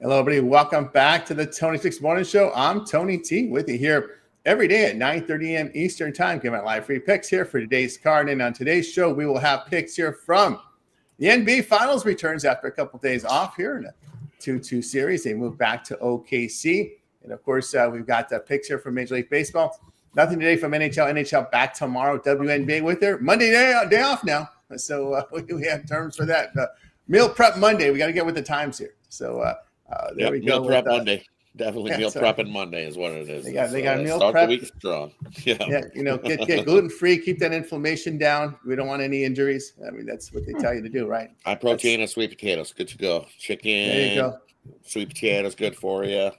Hello, everybody. Welcome back to the Tony Six Morning Show. I'm Tony T with you here every day at 9:30 a.m. Eastern Time. Giving out live free picks here for today's card. And on today's show, we will have picks here from the NBA Finals returns after a couple of days off here in a 2-2 series. They move back to OKC. And, of course, we've got picks here from Major League Baseball. Nothing today from NHL. NHL back tomorrow. WNBA with their Monday day off now. So we have terms for that. Meal Prep Monday. We got to get with the times here. So, there we go. Meal prep Monday. Definitely meal prepping Monday is what it is. They got meal start prep. The week strong. Yeah. Get gluten free. Keep that inflammation down. We don't want any injuries. I mean, that's what they tell you to do, right? High protein and sweet potatoes. Good to go. Chicken. There you go. Sweet potatoes, good for you.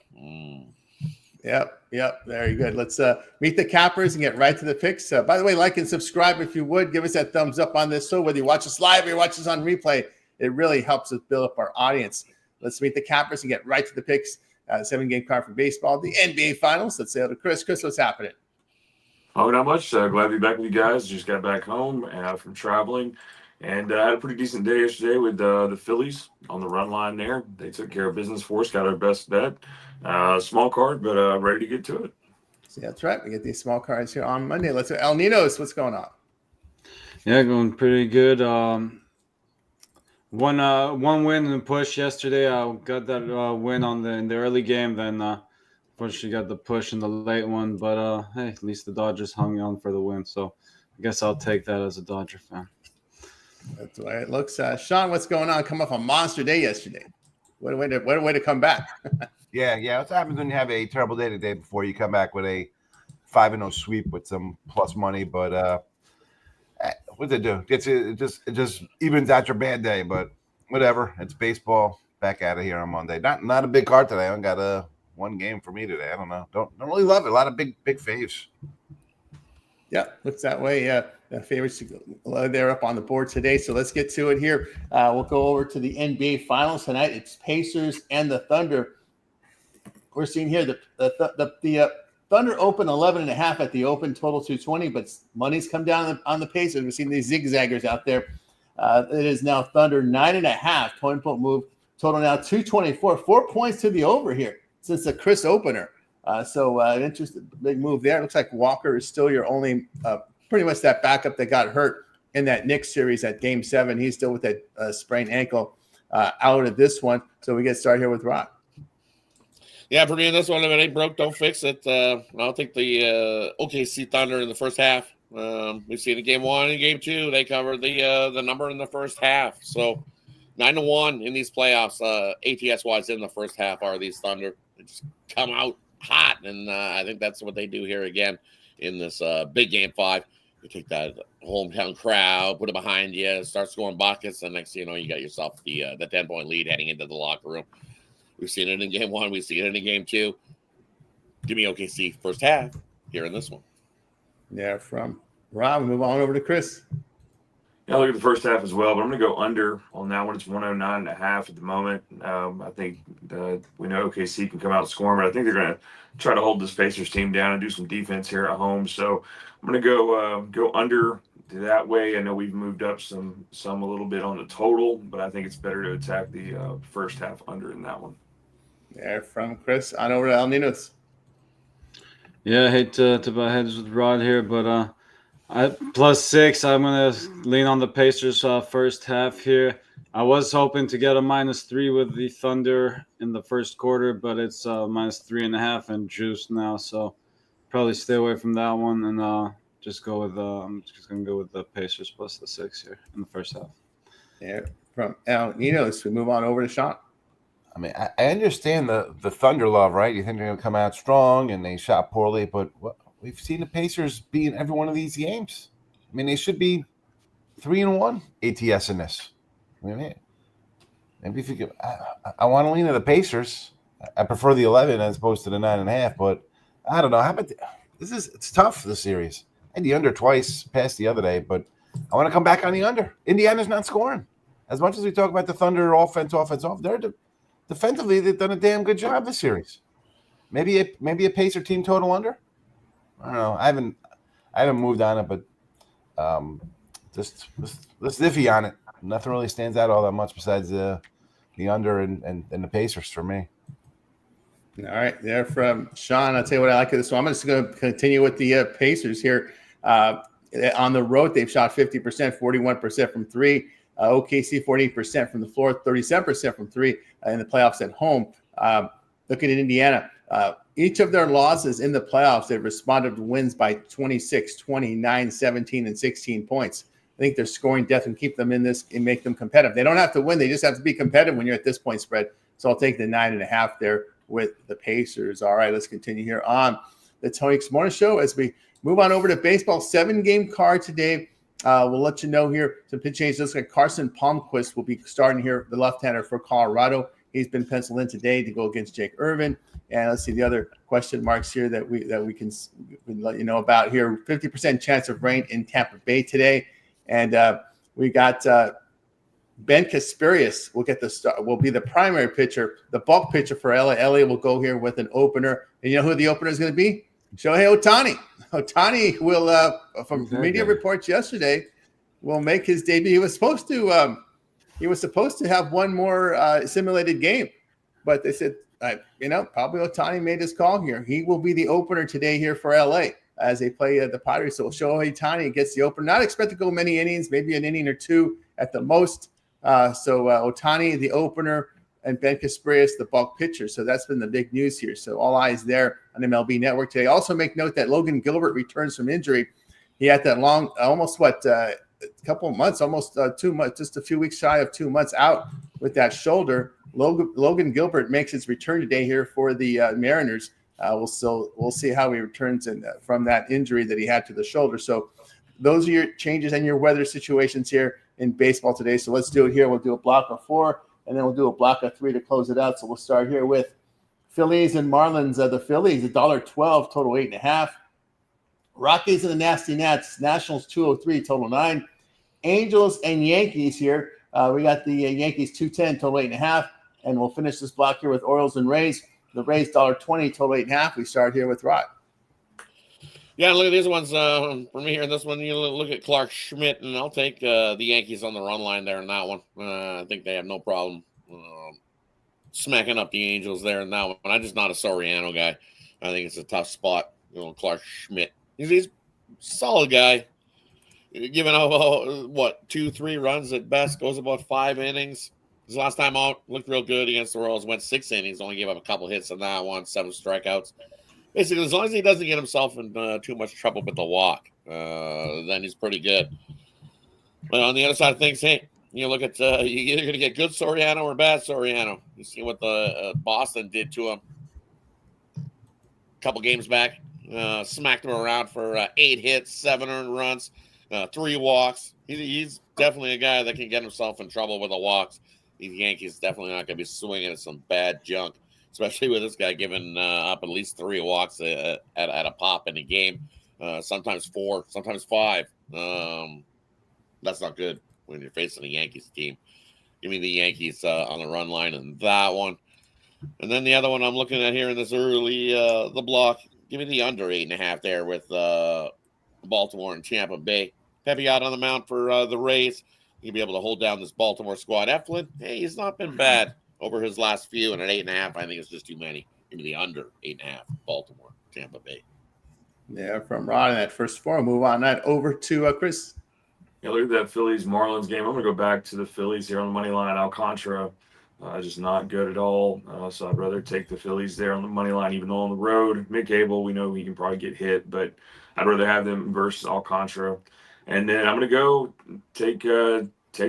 Yep. Very good. Let's meet the cappers and get right to the picks. By the way, like and subscribe if you would. Give us that thumbs up on this. So whether you watch us live or you watch us on replay, it really helps us build up our audience. Let's meet the cappers and get right to the picks. 7-game card for baseball, the NBA Finals. Let's say hello to Chris. Chris, what's happening? Oh, not much. Glad to be back with you guys. Just got back home from traveling, and I had a pretty decent day yesterday with the Phillies on the run line there. They took care of business for us, got our best bet. Small card, but ready to get to it. See, that's right. We get these small cards here on Monday. Let's go. El Ninos, what's going on? Yeah, going pretty good. One win and push yesterday. I got that win in the early game. Then unfortunately got the push in the late one. But hey, at least the Dodgers hung on for the win. So I guess I'll take that as a Dodger fan. That's the way it looks. Sean, what's going on? Come off a monster day yesterday. What a way to come back. Yeah. What happens when you have a terrible day the day before you come back with a 5-0 sweep with some plus money? But what they do? It just evens out your bad day. But whatever. It's baseball. Back out of here on Monday. Not a big card today. I only got one game for me today. I don't know. Don't really love it. A lot of big faves. Yeah, looks that way. The favorites they're up on the board today. So let's get to it here. We'll go over to the NBA Finals tonight. It's Pacers and the Thunder. We're seeing here the Thunder open 11.5 at the open, total 220, but money's come down on the Pacers. We're seeing these zigzaggers out there. It is now Thunder 9.5, 20-point move, total now 224, 4 points to the over here since the Chris opener. So interesting, big move there. It looks like Walker is still your only, pretty much that backup that got hurt in that Knicks series at Game 7. He's still with that sprained ankle out of this one. So we get started here with Rock. Yeah, for me, this one, if it ain't broke, don't fix it. I'll take the OKC Thunder in the first half. We've seen in Game 1 and Game 2, they covered the number in the first half. So 9-1 in these playoffs, ATS-wise in the first half are these Thunder. They just come out hot, and I think that's what they do here again in this big Game 5. You take that hometown crowd, put it behind you, start scoring buckets, and next thing you know, you got yourself the 10-point lead heading into the locker room. We've seen it in Game 1. We've seen it in Game 2. Give me OKC first half here in this one. Yeah, from Rob, we move on over to Chris. Yeah, look at the first half as well, but I'm going to go under on that one. It's 109.5 at the moment. I think we know OKC can come out and score, but I think they're going to try to hold this Pacers team down and do some defense here at home. So I'm going to go under that way. I know we've moved up some a little bit on the total, but I think it's better to attack the first half under in that one. Yeah, from Chris on over to El Ninos. Yeah, I hate to butt heads with Rod here, but at +6, I'm going to lean on the Pacers first half here. I was hoping to get a -3 with the Thunder in the first quarter, but it's -3.5 and juice now, so probably stay away from that one and just go with I'm just going to go with the Pacers plus the 6 here in the first half. Yeah, from El Ninos, we move on over to Sean. I mean, I understand the Thunder love, right? You think they're going to come out strong, and they shot poorly, but we've seen the Pacers be in every one of these games. I mean, they should be 3-1 ATS in this. I mean, maybe if you could, I want to lean to the Pacers. I prefer the 11 as opposed to the 9.5, but I don't know. How about it's tough, this series. I had the under twice past the other day, but I want to come back on the under. Indiana's not scoring. As much as we talk about the Thunder offense off, defensively, they've done a damn good job this series. Maybe a Pacer team total under. I don't know. I haven't moved on it, but just iffy on it. Nothing really stands out all that much besides the under and the Pacers for me. All right, there from Sean. I'll tell you what I like of this one. I'm just going to continue with the Pacers here. On the road, they've shot 50%, 41% from three. OKC 48% from the floor, 37% from three in the playoffs at home. Looking at Indiana, each of their losses in the playoffs, they've responded to wins by 26, 29, 17, and 16 points. I think their scoring depth can keep them in this and make them competitive. They don't have to win. They just have to be competitive when you're at this point spread. So I'll take the 9.5 there with the Pacers. All right, let's continue here on the Tony X Morning Show as we move on over to baseball. 7-game card today. We'll let you know here some pitch changes. Looks like Carson Palmquist will be starting here, the left-hander for Colorado. He's been penciled in today to go against Jake Irvin. And let's see the other question marks here that we can let you know about here. 50% chance of rain in Tampa Bay today. And we got Ben Kasperius will get the start, will be the primary pitcher, the bulk pitcher for LA. LA will go here with an opener. And you know who the opener is going to be? Shohei Ohtani. Ohtani will, from media reports yesterday, will make his debut. He was supposed to have one more simulated game, but they said, probably Ohtani made his call here. He will be the opener today here for LA as they play the Padres. So Shohei Ohtani gets the opener. Not expect to go many innings, maybe an inning or two at the most. So Ohtani, the opener, and Ben Kasperius, the bulk pitcher. So that's been the big news here. So all eyes there on MLB Network today. Also make note that Logan Gilbert returns from injury. He had that long, almost a couple of months, almost 2 months, just a few weeks shy of 2 months out with that shoulder. Logan Gilbert makes his return today here for the Mariners. We'll see how he returns from that injury that he had to the shoulder. So those are your changes and your weather situations here in baseball today. So let's do it here. We'll do a block of 4, and then we'll do a block of 3 to close it out. So we'll start here with Phillies and Marlins. The Phillies, $1.12, total 8.5. Rockies and the Nasty Nats, Nationals 203, total 9. Angels and Yankees here. We got the Yankees 210, total 8.5. And we'll finish this block here with Orioles and Rays. The Rays $1.20, total 8.5. We start here with Rod. Yeah, look at these ones. For me here in this one, you look at Clark Schmidt, and I'll take the Yankees on the run line there in that one. I think they have no problem smacking up the Angels there in that one. I'm just not a Soriano guy. I think it's a tough spot. Clark Schmidt. He's a solid guy. Giving up, 2-3 runs at best, goes about 5 innings. His last time out looked real good against the Royals, went 6 innings, only gave up a couple hits on that one, 7 strikeouts. Basically, as long as he doesn't get himself in too much trouble with the walk, then he's pretty good. But on the other side of things, hey, you look at you're either going to get good Soriano or bad Soriano. You see what the Boston did to him a couple games back. Smacked him around for 8 hits, 7 earned runs, 3 walks. He's definitely a guy that can get himself in trouble with the walks. These Yankees definitely not going to be swinging at some bad junk, especially with this guy giving up at least 3 walks at a pop in a game, sometimes 4, sometimes 5. That's not good when you're facing a Yankees team. Give me the Yankees on the run line in that one. And then the other one I'm looking at here in this early the block, give me the under 8.5 there with Baltimore and Tampa Bay. Pepe out on the mound for the Rays. He'll be able to hold down this Baltimore squad. Eflin, hey, he's not been bad over his last few, and at 8.5, I think it's just too many. Give me the under 8.5, Baltimore, Tampa Bay. Yeah, from Rod in that first 4. Move on that over to Chris. Yeah, look at that Phillies-Marlins game. I'm going to go back to the Phillies here on the money line. Alcantara, just not good at all. So I'd rather take the Phillies there on the money line, even though on the road. Mick Abel, we know he can probably get hit, but I'd rather have them versus Alcantara. And then I'm going to go take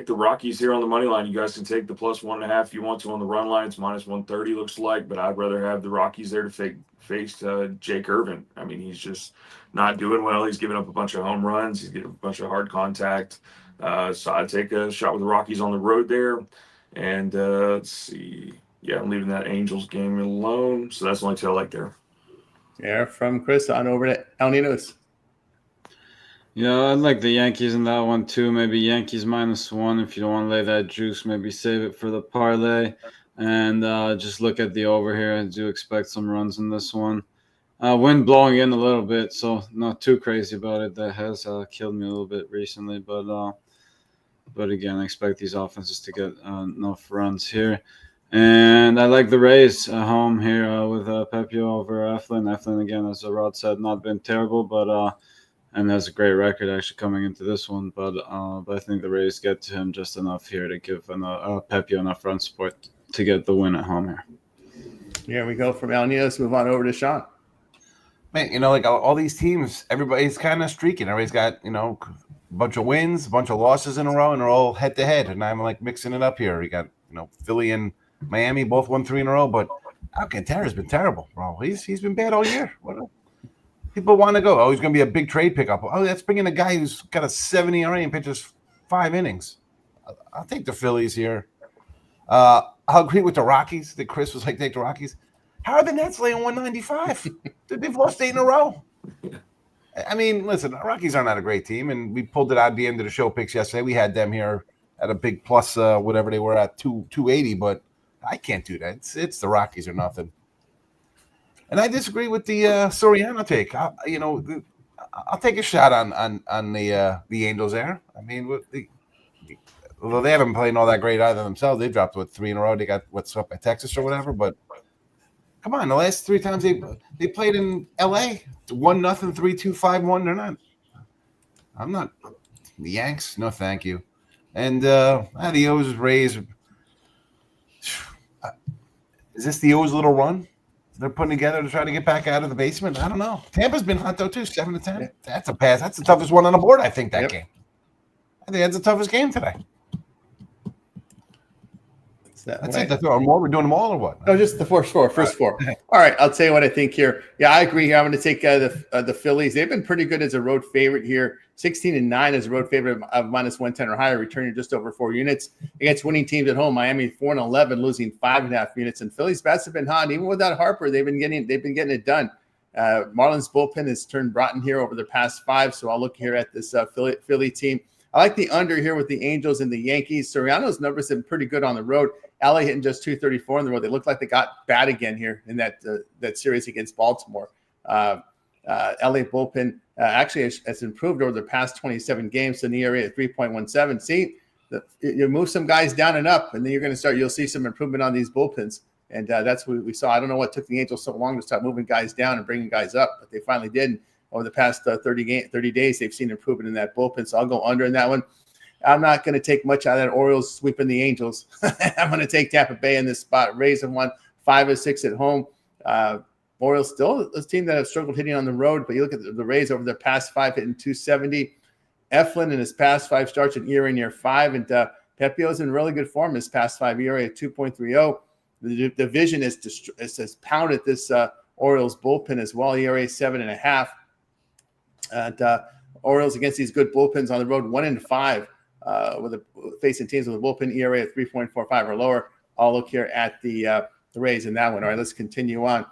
the Rockies here on the money line. You guys can take the plus 1.5 if you want to on the run line. It's minus 130 looks like, but I'd rather have the Rockies there to face Jake Irvin. I mean, he's just not doing well. He's giving up a bunch of home runs. He's getting a bunch of hard contact. So I'd take a shot with the Rockies on the road there. And let's see. Yeah, I'm leaving that Angels game alone. So that's the only two I like there. Yeah, from Chris on over to El Ninos. Yeah, I like the Yankees in that one too. Maybe Yankees -1 if you don't want to lay that juice. Maybe save it for the parlay and just look at the over here. I do expect some runs in this one. Wind blowing in a little bit, so not too crazy about it. That has killed me a little bit recently, but again, I expect these offenses to get enough runs here. And I like the Rays at home here with Pepio over Eflin. Eflin, again, as Rod said, not been terrible, but and has a great record actually coming into this one. But I think the Rays get to him just enough here to give Pepio enough run support to get the win at home here. Here we go from El Nino. Let's move on over to Sean. Man, like all these teams, everybody's kind of streaking. Everybody's got, a bunch of wins, a bunch of losses in a row, and they're all head to head. And I'm like mixing it up here. We got, Philly and Miami both won 3 in a row, but Alcantara's been terrible, bro. He's been bad all year. People want to go. Oh, he's going to be a big trade pickup. Oh, that's bringing a guy who's got a 70 ERA and pitches 5 innings. I'll take the Phillies here. I'll agree with the Rockies. That Chris was like, take the Rockies. How are the Nets laying 195? They've lost 8 in a row. I mean, listen, the Rockies are not a great team, and we pulled it out at the end of the show picks yesterday. We had them here at a big plus, whatever they were at 280, but I can't do that. It's the Rockies or nothing. And I disagree with the Soriano take. I'll take a shot on the Angels there. I mean, although they haven't played all that great either themselves, they dropped 3 in a row. They got swept by Texas or whatever. But come on, the last 3 times they played in L.A. 1-0, 3-2, 5-1. They're not. I'm not the Yanks. No, thank you. And the O's Rays. Is this the O's little run they're putting together to try to get back out of the basement? I don't know. Tampa's been hot though too, 7-10. Yeah. That's a pass. That's the toughest one on the board, I think, that game. I think that's the toughest game today. That's it. That's all. We're doing them all or what? No, just the first four. All right, I'll tell you what I think here. Yeah, I agree here. I'm going to take the Phillies. They've been pretty good as a road favorite here. 16-9 as a road favorite of -110 or higher, returning just over 4 units against winning teams at home. Miami 4-11, losing 5.5 units. And Phillies bats have been hot. Even without Harper, they've been getting it done. Marlins bullpen has turned rotten here over the past 5. So I'll look here at this Philly team. I like the under here with the Angels and the Yankees. Soriano's numbers have been pretty good on the road. LA hitting just 234 on the road. They look like they got bad again here in that series against Baltimore. LA bullpen actually has improved over the past 27 games. So ERA at 3.17. See, you move some guys down and up, and then you'll see some improvement on these bullpens. And that's what we saw. I don't know what took the Angels so long to start moving guys down and bringing guys up, but they finally did. And over the past 30 days, they've seen improvement in that bullpen. So I'll go under in that one. I'm not going to take much out of that Orioles sweeping the Angels. I'm going to take Tampa Bay in this spot. Rays have won 5 of 6 at home. Orioles still a team that have struggled hitting on the road, but you look at the Rays over their past 5 hitting 270. Eflin in his past 5 starts an ERA near 5, and Pepio's in really good form. His past 5 ERA at 2.30. The division has pounded this Orioles bullpen as well. ERA 7.5. And Orioles against these good bullpens on the road 1-5. Facing teams with a bullpen ERA of 3.45 or lower. I'll look here at the Rays in that one. All right, let's continue on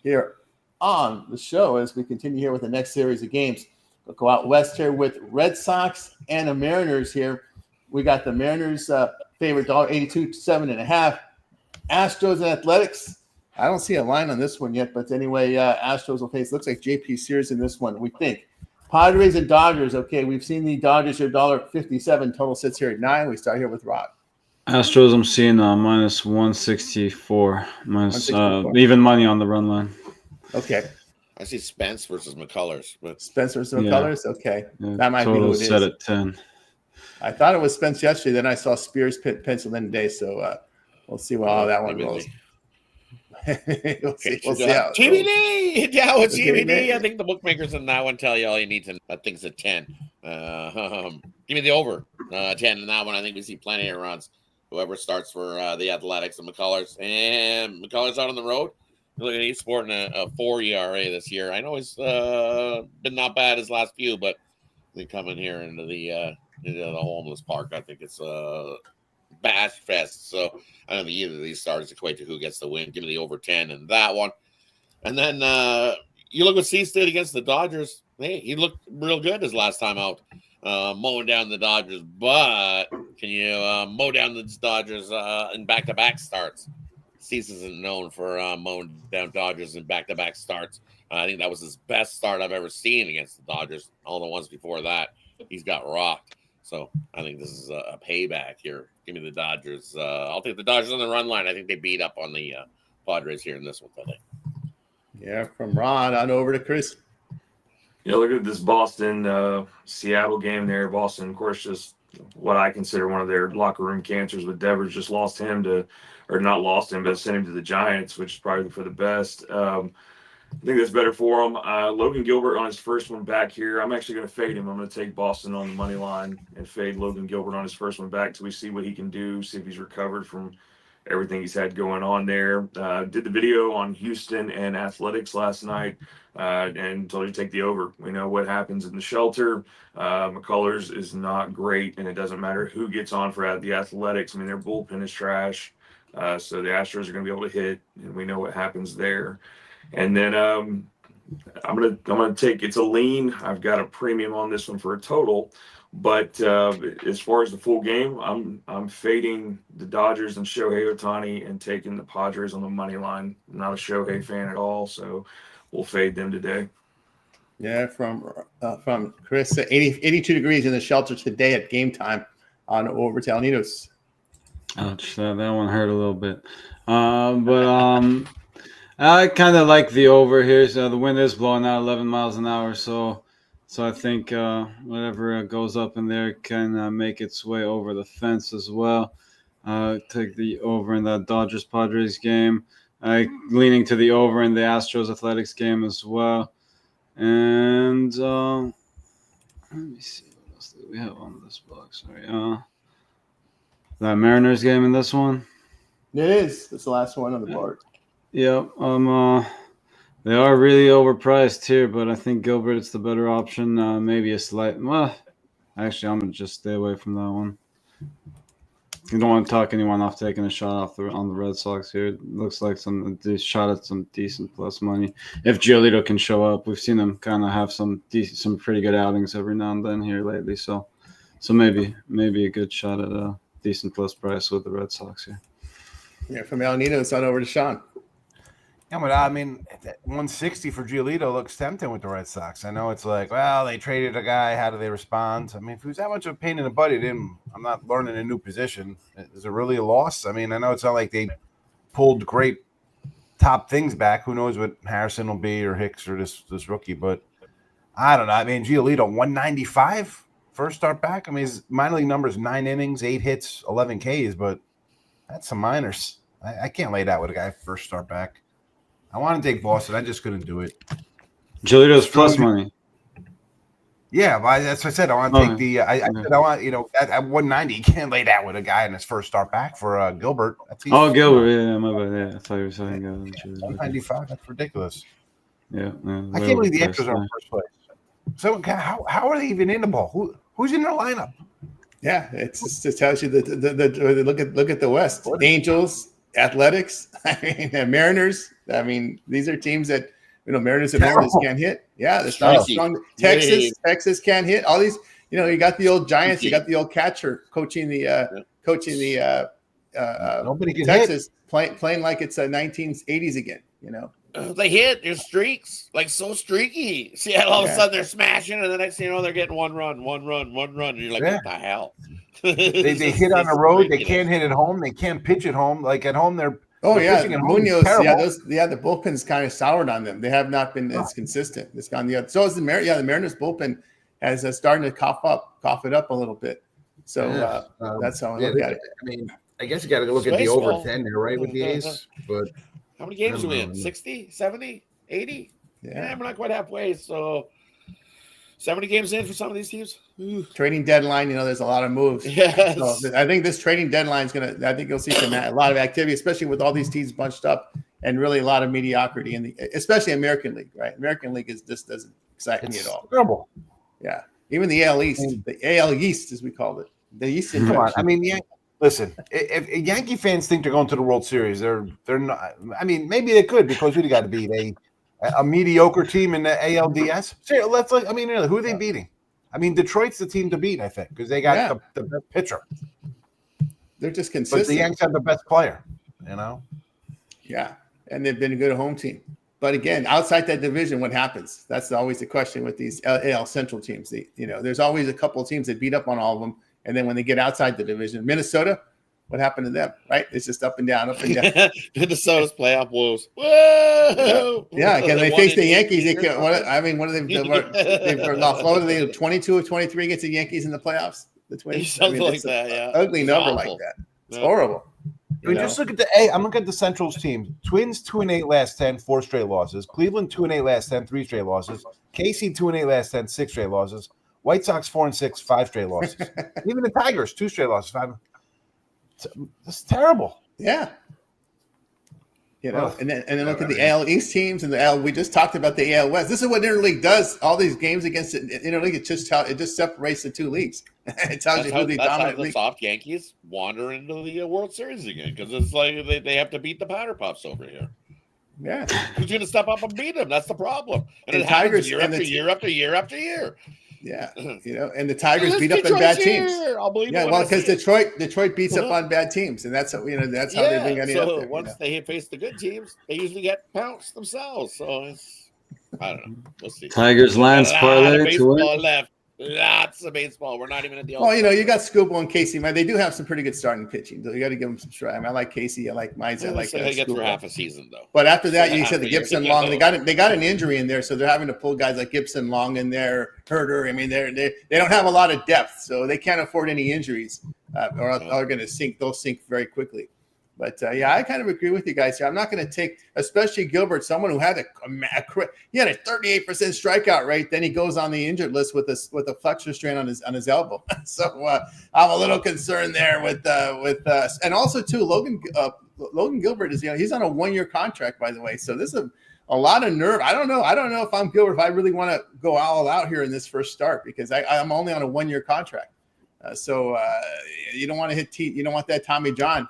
here on the show as we continue here with the next series of games. We'll go out west here with Red Sox and the Mariners here. We got the Mariners favorite $1.82, 7.5. Astros and Athletics. I don't see a line on this one yet, but anyway, Astros will face. Looks like JP Sears in this one, we think. Padres and Dodgers. Okay, we've seen the Dodgers here, $1.57. Total sits here at 9. We start here with Rod. Astros, I'm seeing -164. Even money on the run line. Okay. I see Spence versus McCullers. But Spence versus McCullers? Okay. Yeah, that might be who it is. Set at 10. I thought it was Spence yesterday. Then I saw Spears penciled in today. So we'll see how that one goes. We'll see how TBD. Yeah, it's TBD. I think the bookmakers in that one tell you all you need to. I think it's a 10. Give me the over 10 in that one. I think we see plenty of runs. Whoever starts for the Athletics and McCullers. And McCullers out on the road. Look at he's sporting a 4 ERA this year. I know he's been not bad his last few, but they come in here into the homeless park. I think it's bash fest. So I don't think either of these stars equate to who gets the win. Give me the over 10 in that one. And then you look what Cease did against the Dodgers. Hey, he looked real good his last time out, mowing down the Dodgers. But can you mow down the Dodgers in back-to-back starts? Cease isn't known for mowing down Dodgers in back-to-back starts. I think that was his best start I've ever seen against the Dodgers. All the ones before that, he's got rocked. So I think this is a payback here. Give me the Dodgers. I'll take the Dodgers on the run line. I think they beat up on the Padres here in this one today. Yeah, from Ron on over to Chris. Yeah, look at this Boston Seattle game there. Boston, of course, just what I consider one of their locker room cancers with Devers. Just lost him to, or not lost him, but sent him to the Giants, which is probably for the best. I think that's better for him. Logan Gilbert on his first one back here. I'm actually going to fade him. I'm going to take Boston on the money line and fade Logan Gilbert on his first one back till we see what he can do, see if he's recovered from everything he's had going on there. Did the video on Houston and Athletics last night and told you to take the over. We know what happens in the shelter. McCullers is not great, and it doesn't matter who gets on for the Athletics. I mean, their bullpen is trash. So the Astros are going to be able to hit, and we know what happens there. And then I'm gonna take, it's a lean. I've got a premium on this one for a total, but as far as the full game, I'm fading the Dodgers and Shohei Ohtani and taking the Padres on the money line. I'm not a Shohei fan at all, so we'll fade them today. Yeah, from Chris, 82 degrees in the shelter today at game time on over to Alnitos. Ouch, that one hurt a little bit. But I kind of like the over here. So the wind is blowing out 11 miles an hour, so I think whatever goes up in there can make its way over the fence as well. Take the over in that Dodgers-Padres game. Leaning to the over in the Astros-Athletics game as well. And let me see what else do we have on this box. Sorry, that Mariners game in this one. It is. It's the last one on the board. Yep. They are really overpriced here, but I think Gilbert is the better option. Maybe a slight. Well, actually, I'm gonna just stay away from that one. You don't want to talk anyone off taking a shot on the Red Sox here. It looks like they shot at some decent plus money. If Giolito can show up, we've seen him kind of have some pretty good outings every now and then here lately. So maybe a good shot at a decent plus price with the Red Sox here. Yeah, from El Nino, it's on over to Sean. Yeah, but I mean, 160 for Giolito looks tempting with the Red Sox. I know it's like, well, they traded a guy. How do they respond? I mean, if he was that much of a pain in the butt, I'm not learning a new position. Is it really a loss? I mean, I know it's not like they pulled great top things back. Who knows what Harrison will be or Hicks or this rookie? But I don't know. I mean, Giolito, 195 first start back. I mean, his minor league numbers 9 innings, 8 hits, 11 Ks, but that's some minors. I can't lay that with a guy first start back. I want to take Boston. I just couldn't do it. Giolito's plus money. Yeah, but that's what I said. I want to take the. I said I want at 190. You can't lay that with a guy in his first start back for Gilbert. Gilbert. Yeah, my bad. Yeah, I thought you were saying 195. That's ridiculous. Yeah, I can't believe the Astros are in first place. So how are they even in the ball? Who's in their lineup? Yeah, it tells you the look at the West. Angels, Athletics, Mariners. I mean, these are teams that Mariners and Mariners can't hit. Yeah, they're strong. Texas can't hit. All these, you got the old Giants, you got the old catcher coaching the nobody can Texas playing like it's 1980s again. They hit. There's streaks, like so streaky. See, all of a sudden they're smashing, and the next thing you know, they're getting one run, and you're like, what the hell? They hit on the road. They can't hit at home. They can't pitch at home. Like at home, they're Munoz. The bullpen's kind of soured on them. They have not been as consistent. It's gone the other. So is the the Mariners bullpen has starting to cough it up a little bit. So that's how I look at it. I mean, I guess you got to look at the over 10 there, right, with the A's. But how many games are we in? 60, 70, 80? Yeah, we're not quite halfway. So 70 games in for some of these teams. Trading deadline, there's a lot of moves. Yes. So I think this trading deadline is I think you'll see a lot of activity, especially with all these teams bunched up and really a lot of mediocrity especially American League, right? American League just doesn't excite me at all. Terrible. Yeah. Even the AL East, the AL East, as we called it. The East. Come on. I mean, listen, if Yankee fans think they're going to the World Series, they're not. I mean, maybe they could because who they got to beat? A mediocre team in the ALDS? Really, who are they beating? I mean, Detroit's the team to beat, I think, because they got the best pitcher. They're just consistent. But the Yanks have the best player, Yeah, and they've been a good home team. But again, outside that division, what happens? That's always the question with these AL Central teams. There's always a couple of teams that beat up on all of them, and then when they get outside the division, Minnesota, what happened to them? Right? It's just up and down, up and down. Minnesota's playoff woes. Whoa! Yeah. Again, they face the Yankees. They can. can, what are they've lost? What are they? 22 of 23 against the Yankees in the playoffs. The Twins. Something like that. Yeah. Ugly It's number awful. like that. It's horrible. I mean, just look at I'm looking at the Central's team. Twins 2-8 last 10, 4 straight losses. Cleveland 2-8 last 10, 3 straight losses. KC 2-8 last 10, 6 straight losses. White Sox 4-6, 5 straight losses. Even the Tigers 2 straight losses. 5. It's terrible. Yeah. And then look at the AL East teams and the AL. We just talked about the AL West. This is what Interleague does. All these games against Interleague, it just separates the two leagues. It tells you who the dominant the league. soft Yankees wander into the World Series again because it's like they have to beat the Powder Puffs over here. Yeah, who's going to step up and beat them? That's the problem. And it Tigers year after year after year after year. Yeah, and the Tigers beat up on bad teams. I'll believe. Yeah, well, because Detroit beats up on bad teams, and that's how they bring it up there. Once they face the good teams, they usually get pounced themselves. So I don't know. We'll see. Tigers Lions parlay to win. Left. Lots of baseball. We're not even at the. Well, you got Scooball and Casey. Man, they do have some pretty good starting pitching. So you got to give them some try. I mean, I like Casey. I like Mines. I like. They get through half a season though. But after that, you said the Gibson Long. They got an injury in there, so they're having to pull guys like Gibson Long in there. Herder. I mean, they don't have a lot of depth, so they can't afford any injuries, or they're going to sink. They'll sink very quickly. But I kind of agree with you guys here. I'm not going to take, especially Gilbert, someone who had a 38% strikeout rate. Then he goes on the injured list with a flexor strain on his elbow. So I'm a little concerned there with and also too Logan Gilbert is he's on a 1-year contract, by the way. So this is a lot of nerve. I don't know if I'm Gilbert, if I really want to go all out here in this first start because I'm only on a 1-year contract. So you don't want to hit you don't want that Tommy John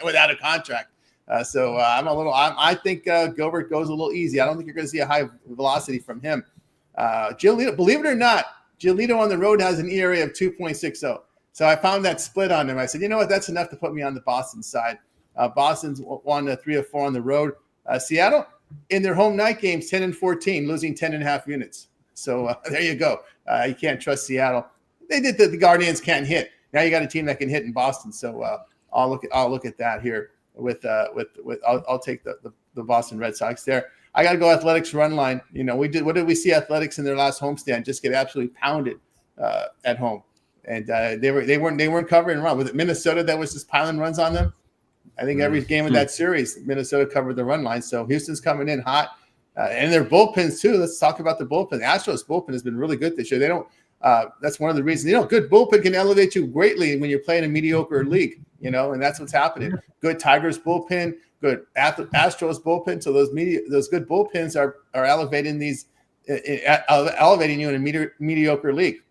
without a contract. I think Gilbert goes a little easy. I don't think you're going to see a high velocity from him. Giolito, believe it or not, Giolito on the road has an ERA of 2.60. So I found that split on him. I said, you know what, that's enough to put me on the Boston side. Boston's won 3 of 4 on the road. Seattle in their home night games 10-14, losing 10.5 units. So there you go. You can't trust Seattle. They did the Guardians can't hit. Now you got a team that can hit in Boston. So I'll look at that here I'll take the Boston Red Sox there. I got to go Athletics run line. What did we see Athletics in their last homestand just get absolutely pounded at home, and they weren't covering run. Was it Minnesota that was just piling runs on them? I think every game of that series, Minnesota covered the run line. So Houston's coming in hot, and their bullpens too. Let's talk about the bullpen. The Astros bullpen has been really good this year. They don't. That's one of the reasons, good bullpen can elevate you greatly when you're playing a mediocre league, and that's what's happening. Good Tigers bullpen, good Astros bullpen. So those good bullpens are elevating elevating you in a mediocre league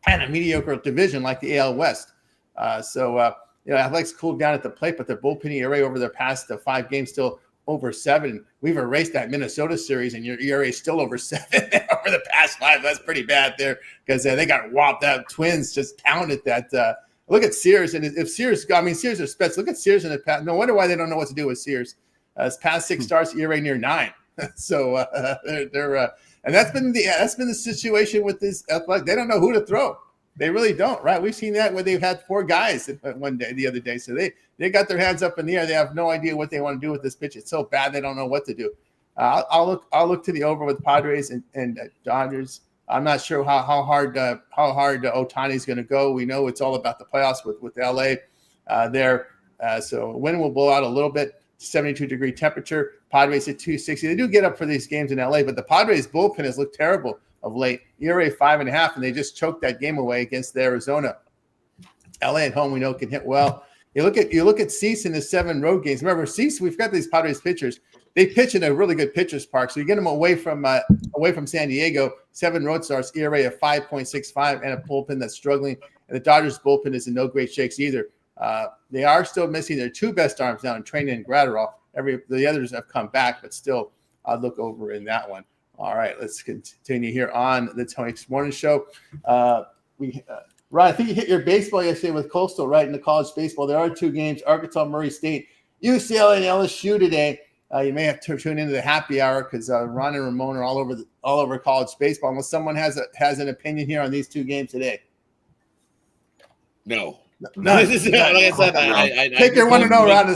and a mediocre division like the AL West. Athletics cooled down at the plate, but their bullpen ERA over their past 5 games still over 7. We've erased that Minnesota series, and your ERA is still over 7 over the past 5. That's pretty bad there because they got whopped. That Twins just pounded that. Look at Sears, and if Sears, Sears are spets. Look at Sears in the past. No wonder why they don't know what to do with Sears. His past 6 starts, ERA near 9. So they're and that's been the situation with this Athletic. They don't know who to throw. They really don't, right? We've seen that where they've had 4 guys the other day. So they got their hands up in the air. They have no idea what they want to do with this pitch. It's so bad they don't know what to do. I'll look to the over with Padres and Dodgers. I'm not sure how hard Ohtani's going to go. We know it's all about the playoffs with LA there. So wind will blow out a little bit. 72-degree temperature. Padres at 260. They do get up for these games in LA, but the Padres bullpen has looked terrible of late. ERA 5.5, and they just choked that game away against Arizona. LA at home, we know, can hit well. You look at Cease in his 7 road games. Remember, Cease, we've got these Padres pitchers. They pitch in a really good pitchers park, so you get them away from San Diego. 7 road starts, ERA of 5.65, and a bullpen that's struggling. And the Dodgers bullpen is in no great shakes either. They are still missing their 2 best arms now in Traina and Gratterall. The others have come back, but still, I'll look over in that one. All right, let's continue here on the Tony Morning Show. Ryan, I think you hit your baseball yesterday with Coastal, right, in the college baseball. There are 2 games, Arkansas, Murray State, UCLA, and LSU today. You may have to tune into the happy hour because Ron and Ramon are all over college baseball. Unless someone has an opinion here on these two games today. No. None. Like I said, I Take your 1-0, Ron.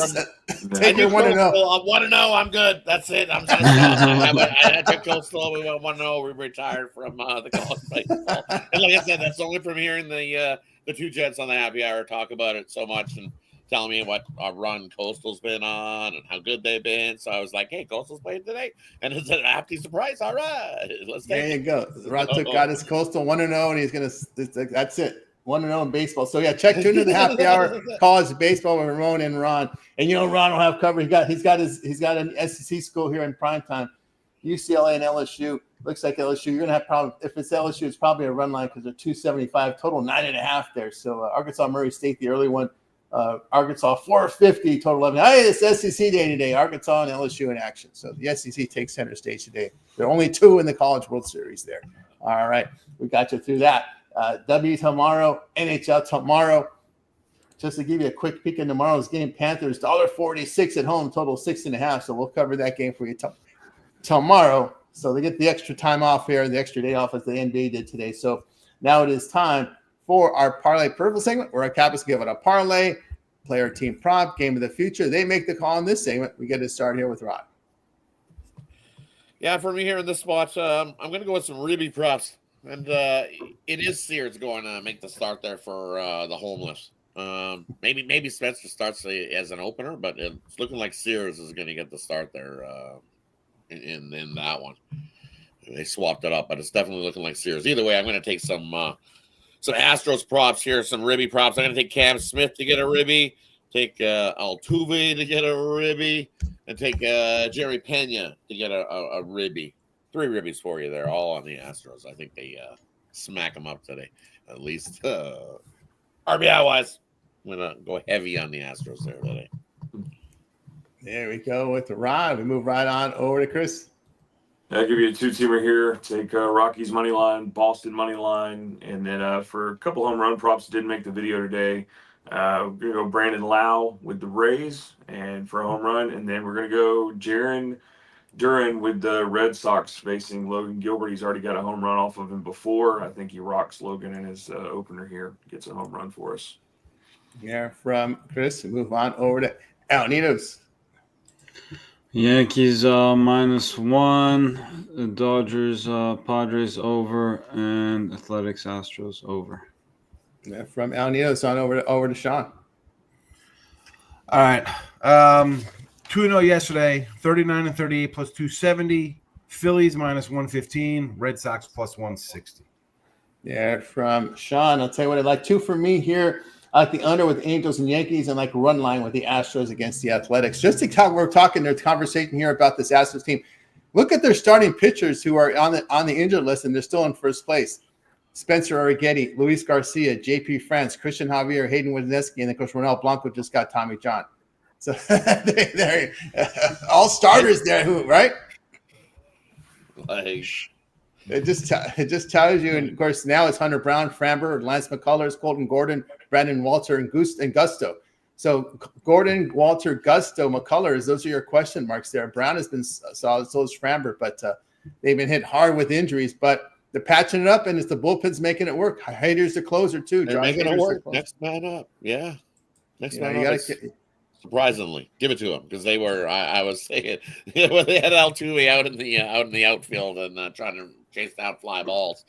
Take your 1-0. I want to know. I'm good. That's it. I'm just I took Coastal. We went 1-0. We retired from the college baseball. And like I said, that's only from hearing the two gents on the happy hour talk about it so much and telling me what run Coastal's been on and how good they've been. So I was like, hey, Coastal's playing today. And it's an happy surprise. All right. Let's take There you go. Ron got his Coastal 1-0, and he's going to – that's it. 1-0 in baseball. So yeah, tune into the happy hour college baseball with Ramon and Ron. And Ron will have cover. He's got an SEC school here in prime time. UCLA and LSU. Looks like LSU. You're gonna have problem if it's LSU. It's probably a run line because they're 275 total, 9.5 there. So Arkansas Murray State, the early one. Arkansas 450 total 11. Hey, it's SEC day today. Arkansas and LSU in action. So the SEC takes center stage today. There are only 2 in the College World Series there. All right, we got you through that. W tomorrow, NHL tomorrow. Just to give you a quick peek in tomorrow's game, Panthers $1.46 at home, total 6.5. So we'll cover that game for you tomorrow. So they get the extra time off here, the extra day off as the NBA did today. So now it is time for our Parlay Purple segment, where our Kappas give it a parlay, player team prop, game of the future. They make the call in this segment. We get to start here with Rod. Yeah, for me here in this spot, I'm going to go with some Ribby props. And it is Sears going to make the start there for the homeless. Maybe Spencer starts as an opener, but it's looking like Sears is going to get the start there in that one. They swapped it up, but it's definitely looking like Sears. Either way, I'm going to take some Astros props here, some Ribby props. I'm going to take Cam Smith to get a Ribby, take Altuve to get a Ribby, and take Jerry Pena to get a Ribby. 3 ribbies for you there, all on the Astros. I think they smack them up today, at least RBI-wise. I'm going to go heavy on the Astros there today. There we go with the Rod. We move right on over to Chris. I'll give you a 2-teamer here. Take Rockies money line, Boston money line, and then for a couple home run props, didn't make the video today. We're going to go Brandon Lau with the Rays and for a home run, and then we're going to go Jaron Duran with the Red Sox facing Logan Gilbert. He's already got a home run off of him before. I think he rocks Logan in his opener here. Gets a home run for us. Yeah, from Chris, we move on over to Alnitos. Yankees -1, the Dodgers, Padres over, and Athletics Astros over. Yeah, from Alnitos on over to Sean. All right. 2-0 yesterday, 39-38 plus 270. Phillies -115, Red Sox +160. Yeah, from Sean. I'll tell you what I'd like 2 for me here. I like the under with Angels and Yankees, and like run line with the Astros against the Athletics. Just to talk, we're talking their conversation here about this Astros team. Look at their starting pitchers who are on the injured list, and they're still in first place. Spencer Arrighetti, Luis Garcia, J.P. France, Christian Javier, Hayden Wesneski, and of course Ronel Blanco just got Tommy John. So they're all starters there, right? Like, it just tells you. And of course, now it's Hunter Brown, Framber, Lance McCullers, Colton Gordon, Brandon Walter, and Gusto. So Gordon, Walter, Gusto, McCullers, those are your question marks there. Brown has been solid, so is Framber, but they've been hit hard with injuries. But they're patching it up, and it's the bullpen's making it work. Hader's the closer too. They're making it work. Next man up, yeah. Next man up. Surprisingly, give it to them because they were. I was saying when they had Altuve out in the outfield and trying to chase down fly balls.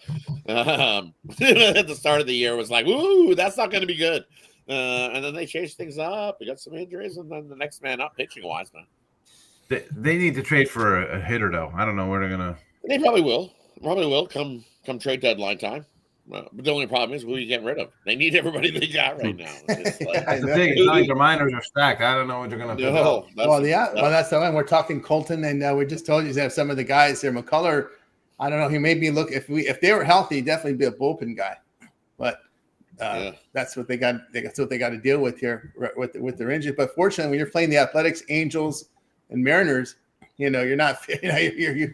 At the start of the year, was like, "Ooh, that's not going to be good." And then they changed things up. We got some injuries, and then the next man up, pitching wise, man. They need to trade for a hitter, though. I don't know where they're gonna. They probably will. Come trade deadline time. But the only problem is who you get rid of. They need everybody they got right now. It's like, that's the thing. It's not like their minors are stacked. I don't know what they're going to do. No, that's the one. We're talking Colton, and we just told you to have some of the guys there. McCullough, I don't know. He may be if they were healthy, he'd definitely be a bullpen guy. But that's what they got. That's what they got to deal with here with their injuries. But fortunately, when you're playing the Athletics, Angels, and Mariners, you're not. You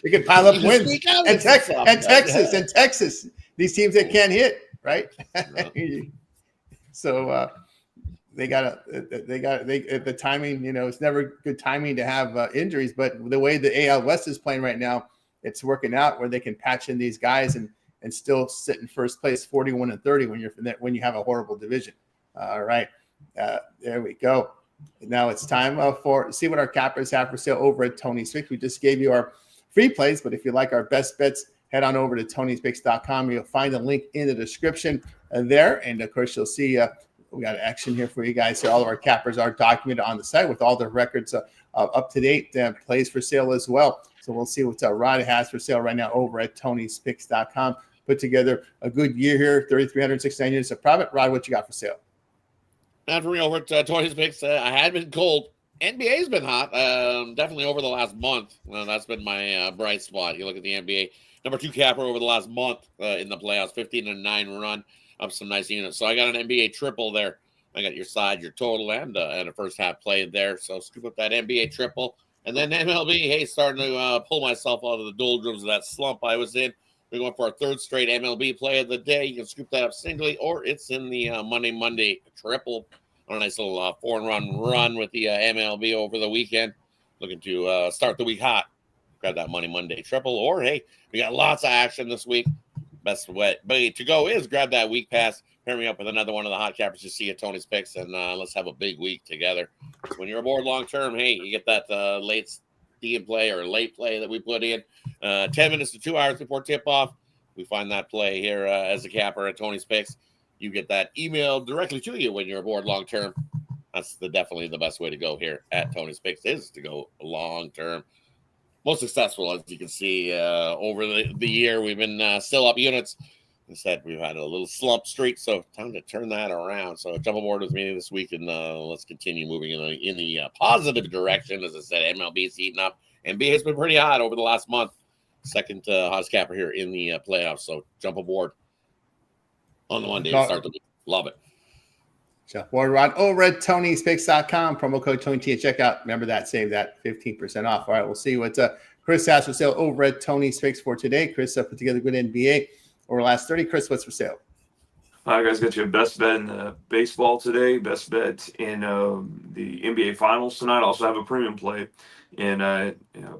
can pile up wins. And Texas. These teams that can't hit, right? So the timing, it's never good timing to have injuries, but the way the AL West is playing right now, it's working out where they can patch in these guys and still sit in first place 41-30 when you have a horrible division. All right. There we go. Now it's time for see what our cappers have for sale over at Tony's Picks. We just gave you our free plays, but if you like our best bets, head on over to Tony'sPicks.com. You'll find a link in the description there. And of course, you'll see we got action here for you guys. So all of our cappers are documented on the site with all the records up to date, plays for sale as well. So we'll see what Rod has for sale right now over at Tony'sPicks.com. Put together a good year here, 3,369 units of profit. Rod, what you got for sale? Not for me over at Tony's Picks. I had been cold. NBA's been hot, definitely over the last month. That's been my bright spot. You look at the NBA. Number 2 capper over the last month in the playoffs, 15-9 run, up some nice units. So I got an NBA triple there. I got your side, your total, and a first half play there. So scoop up that NBA triple. And then MLB, hey, starting to pull myself out of the doldrums of that slump I was in. We're going for our 3rd straight MLB play of the day. You can scoop that up singly, or it's in the Monday triple on a nice little 4-run run with the MLB over the weekend. Looking to start the week hot. Grab that Monday triple, or hey, we got lots of action this week. Best way to go is grab that week pass. Pair me up with another one of the hot cappers you see at Tony's Picks, and let's have a big week together. So when you're aboard long term, hey, you get that late steam play or late play that we put in 10 minutes to 2 hours before tip off. We find that play here as a capper at Tony's Picks. You get that emailed directly to you when you're aboard long term. That's definitely the best way to go here at Tony's Picks is to go long term. Most successful, as you can see, over the year. We've been still up units. Instead, we've had a little slump streak, so time to turn that around. So jump aboard with me this week, and let's continue moving in the positive direction. As I said, MLB's heating up. NBA has been pretty hot over the last month. Second hottest capper here in the playoffs. So jump aboard on the Monday to start the week. Love it. Jeff Ward, Rod, over at Tony'sPicks.com. Promo code TonyT at checkout. Remember that. Save that 15% off. All right, we'll see what Chris has for sale over at Tony's Picks for today. Chris put together a good NBA over the last 30. Chris, what's for sale? All right, guys, got you a best bet in baseball today, best bet in the NBA Finals tonight. Also have a premium play in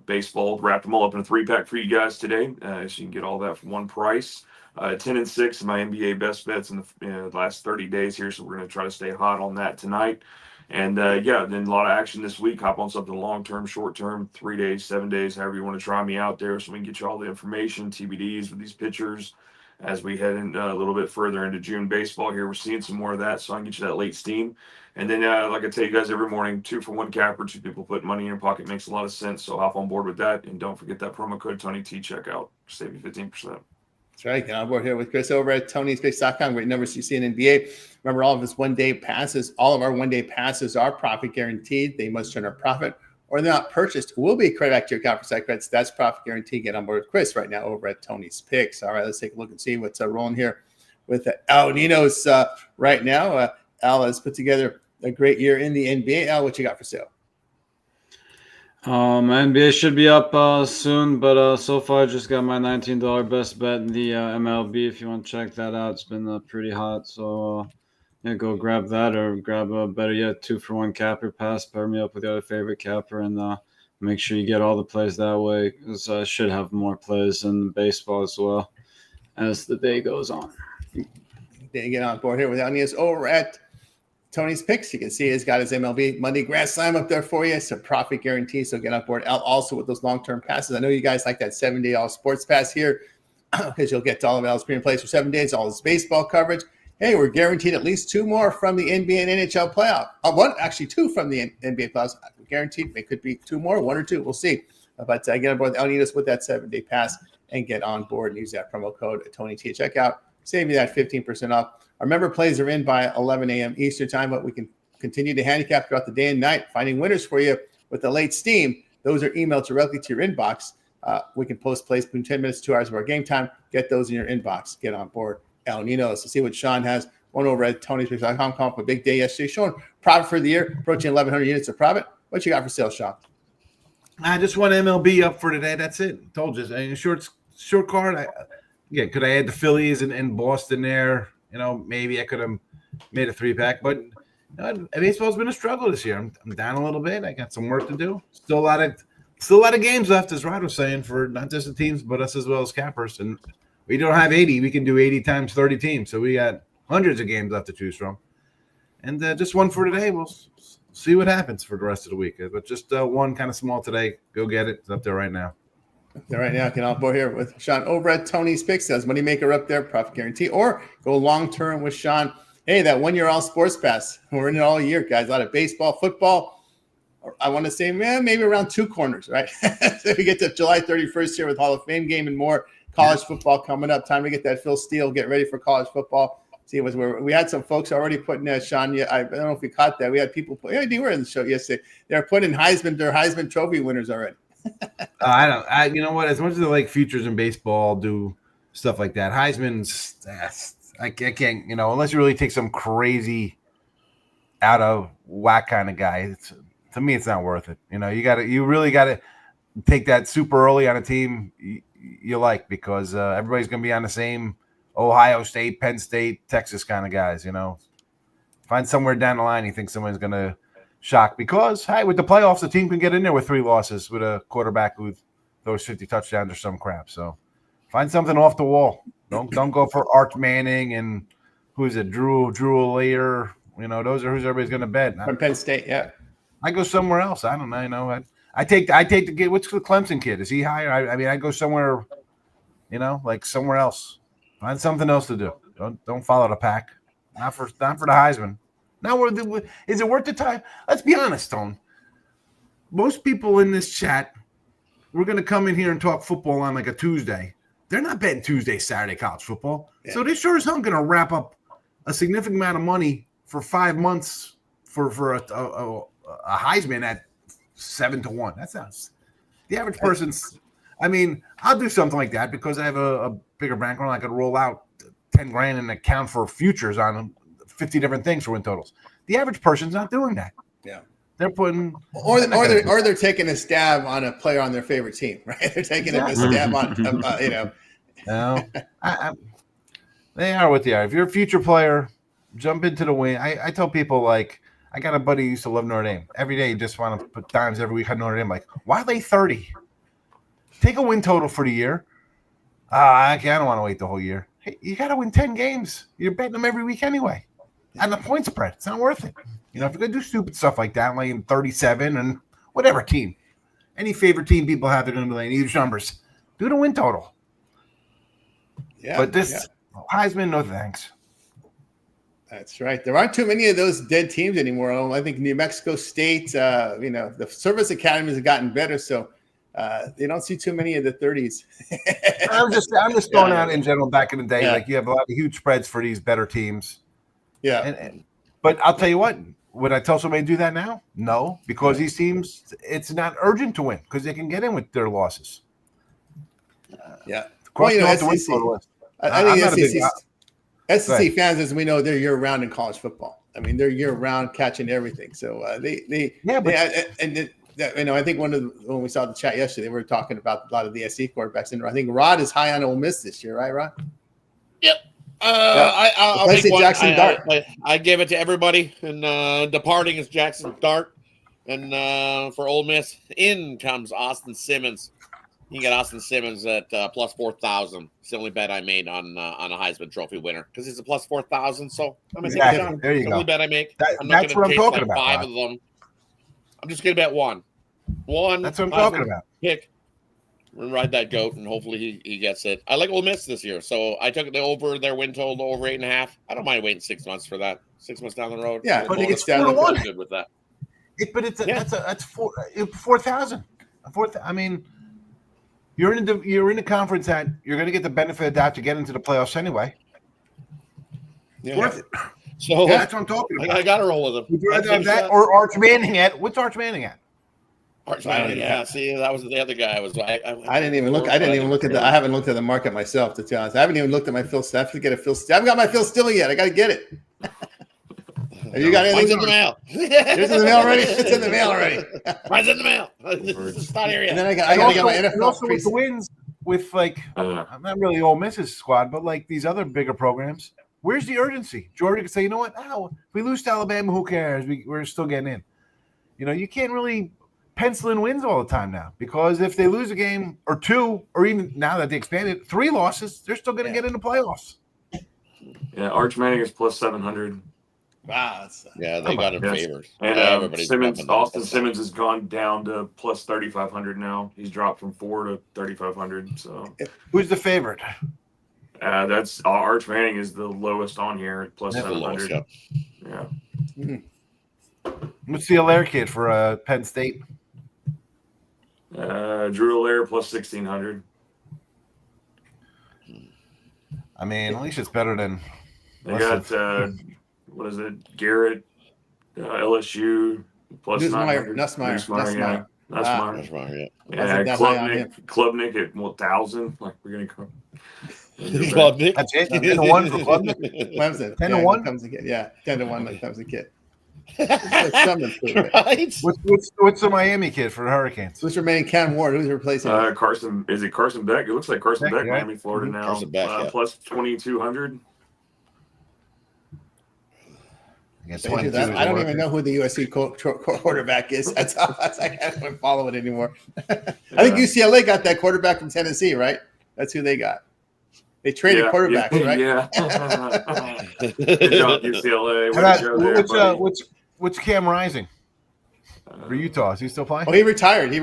baseball. Wrapped them all up in a 3-pack for you guys today, so you can get all that for one price. 10-6 in my NBA best bets in the last 30 days here, so we're going to try to stay hot on that tonight. And then a lot of action this week. Hop on something long-term, short-term, 3 days, 7 days, however you want to try me out there, so we can get you all the information, TBDs with these pitchers. As we head in a little bit further into June baseball here, we're seeing some more of that, so I can get you that late steam. And then, like I tell you guys every morning, 2 for 1 capper, 2 people put money in your pocket, makes a lot of sense. So hop on board with that, and don't forget that promo code TonyT checkout, save you 15%. That's right. Get on board here with Chris over at Tony'sPicks.com. Great numbers you see in NBA. Remember, all of his one-day passes, all of our one-day passes are profit guaranteed. They must turn a profit, or they're not purchased. Will be credit back to your account for site credits. That's profit guarantee. Get on board with Chris right now over at Tony's Picks. All right, let's take a look and see what's rolling here with Al Ninos right now. Al has put together a great year in the NBA. Al, what you got for sale? NBA should be up soon, but so far I just got my $19 best bet in the MLB. If you want to check that out, it's been pretty hot. So yeah, go grab that, or grab a better yet 2 for 1 capper pass. Pair me up with your other favorite capper, and make sure you get all the plays that way, because I should have more plays in baseball as well as the day goes on. Get on board here with Al Ninos over at Tony's Picks. You can see he's got his MLB Monday Grand Slam up there for you. It's a profit guarantee, so get on board. Also with those long-term passes. I know you guys like that 7-day all sports pass here, because you'll get to all of Al's premium plays for 7 days, all his baseball coverage. Hey, we're guaranteed at least 2 more from the NBA and NHL playoff. Actually 2 from the NBA playoffs. Guaranteed. It could be 2 more, 1 or 2. We'll see. But get on board with Al Ninos with that 7-day pass and get on board and use that promo code at TonyT at checkout. Save you that 15% off. Our member plays are in by 11 a.m. Eastern time, but we can continue to handicap throughout the day and night, finding winners for you with the late steam. Those are emailed directly to your inbox. We can post plays between 10 minutes to 2 hours of our game time. Get those in your inbox. Get on board. Al Ninos. To see what Sean has, one over at Tony'sPicks.com. Coming up a big day yesterday. Sean, profit for the year, approaching 1,100 units of profit. What you got for sale, Sean? I just want MLB up for today. That's it. Told you. And short card. Could I add the Phillies and Boston there? Maybe I could have made a 3-pack, but Baseball's been a struggle this year. I'm down a little bit. I got some work to do. Still a lot of games left, as Rod was saying, for not just the teams, but us as well as cappers. And we don't have 80. We can do 80 times 30 teams. So we got hundreds of games left to choose from. And just one for today. We'll see what happens for the rest of the week. But just one kind of small today. Go get it. It's up there right now. Right now, can board here with Sean over at Tony's Picks. Says moneymaker up there, profit guarantee, or go long term with Sean. Hey, that 1 year all sports pass. We're in it all year, guys. A lot of baseball, football. I want to say, man, maybe around two corners, right? So we get to July 31st here with Hall of Fame game and more. College football coming up. Time to get that Phil Steele. Get ready for college football. See, we had some folks already putting Sean. I don't know if you caught that. We had people put. Yeah, you were in the show yesterday. They're putting their Heisman Trophy winners already. You know what? As much as I like futures in baseball, do stuff like that. Heisman's, I can't, unless you really take some crazy out of whack kind of guy. To me, it's not worth it. You really got to take that super early on a team you like, because everybody's going to be on the same Ohio State, Penn State, Texas kind of guys. Find somewhere down the line you think someone's going to shock, because hey, with the playoffs, the team can get in there with 3 losses with a quarterback who throws 50 touchdowns or some crap. So find something off the wall. Don't go for Arch Manning and who is it, Drew Later. Those are who's everybody's going to bet. From Penn State, yeah. I go somewhere else. I don't know. I take the kid. What's the Clemson kid? Is he higher? I go somewhere, like somewhere else. Find something else to do. Don't follow the pack. Not for the Heisman. Now, is it worth the time? Let's be honest, Stone. Most people in this chat, we're going to come in here and talk football on like a Tuesday. They're not betting Tuesday, Saturday college football. Yeah. So they sure as hell going to wrap up a significant amount of money for 5 months for a Heisman at 7-1. That sounds the average person's. I'll do something like that because I have a bigger bankroll. I could roll out 10 grand and account for futures on 50 different things for win totals. The average person's not doing that. Yeah, they're putting or they're taking a stab on a player on their favorite team, right? They're taking a stab on No, they are what they are. If you're a future player, jump into the win. I tell people, like, I got a buddy who used to love Notre Dame. Every day, you just want to put dimes every week on Notre Dame. Like, why lay 30? Take a win total for the year. I don't want to wait the whole year. Hey, you got to win 10 games. You're betting them every week anyway. And the point spread, it's not worth it. If you're going to do stupid stuff like that, laying 37 and whatever team, any favorite team people have, they're going to be laying huge numbers. Do the win total. Yeah. But this Heisman, no thanks. That's right. There aren't too many of those dead teams anymore. I think New Mexico State, the service academies have gotten better, so you don't see too many of the 30s. I'm just throwing out in general. Back in the day, like you have a lot of huge spreads for these better teams. Yeah. But I'll tell you what. Would I tell somebody to do that now? No, because these teams, it's not urgent to win because they can get in with their losses. Yeah. SEC. I think SEC fans, as we know, they're year-round in college football. They're year-round catching everything. So I think when we saw the chat yesterday, we were talking about a lot of the SEC quarterbacks, and I think Rod is high on Ole Miss this year, right, Rod? Yep. I'll make one. Jackson Dart. I give it to everybody, and departing is Jackson Dart, and for Ole Miss, in comes Austin Simmons. You got Austin Simmons at plus 4,000. It's the only bet I made on a Heisman Trophy winner because he's a plus 4,000. So I'm gonna take John. There you go. The only bet I make. I'm not going to chase like about, 5 of them. I'm just gonna bet one. That's what I'm talking about. Pick. We're gonna ride that goat, and hopefully he gets it. I like Ole Miss this year, so I took their win total over 8.5. I don't mind waiting 6 months for that. 6 months down the road. Yeah, but it gets 4-1. Good with that. That's 4,000. You're in the conference that you're going to get the benefit of that to get into the playoffs anyway. Yeah. Worth it. So that's what I'm talking about. I got to roll with him. Would you rather have that or Arch Manning at? What's Arch Manning at? Arch Manning, yeah. See, that was the other guy. I didn't even look. I haven't looked at the market myself, to be honest. I haven't even looked at my Phil Steele. I have to get a Phil Steele. I haven't got my Phil Steele yet. I got to get it. Have you got anything? Mine's in the mail. It's in the mail already. It's in the mail already. Mine's in the mail. It's not here yet. And then I got to get my NFL. And also with the wins, with I'm not really Ole Miss's squad, but like these other bigger programs, Where's the urgency? Georgia could say, you know what? If we lose to Alabama, who cares? We're still getting in. You can't really pencil in wins all the time now, because if they lose a game or two, or even now that they expanded 3 losses, they're still going to get in the playoffs. Yeah, Arch Manning is plus 700. Wow. They got him favors. And Everybody's Austin Simmons has gone down to plus 3,500 now. He's dropped from 4 to 3,500. So who's the favorite? That's Arch Manning is the lowest on here at plus 700. Lowest, yeah. Mm-hmm. What's the Allaire kid for Penn State? Drew Allaire plus 1,600. I mean, at least it's better than. They got what is it? Garrett, LSU plus Nussmeier. 900. Nussmeier. Yeah, Klubnik at 1,000. Like we're gonna come. Klubnik. That's it. 10-1 for Klubnik. Clemson. 10-1 comes a kid. Yeah, 10-1 comes a kid. Right? What's the Miami kid for the Hurricanes? Who's remaining? Cam Ward. Who's replacing him? Carson. Is it Carson Beck? It looks like Carson Beck, yeah. Miami, Florida now. Carson Beck, plus 2,200. I don't even know who the USC quarterback is. That's I can't even follow it anymore. I think UCLA got that quarterback from Tennessee, right? That's who they got. They traded quarterbacks, right? Yeah. Good job, UCLA. What's Cam Rising for Utah? Is he still playing? Oh, he retired.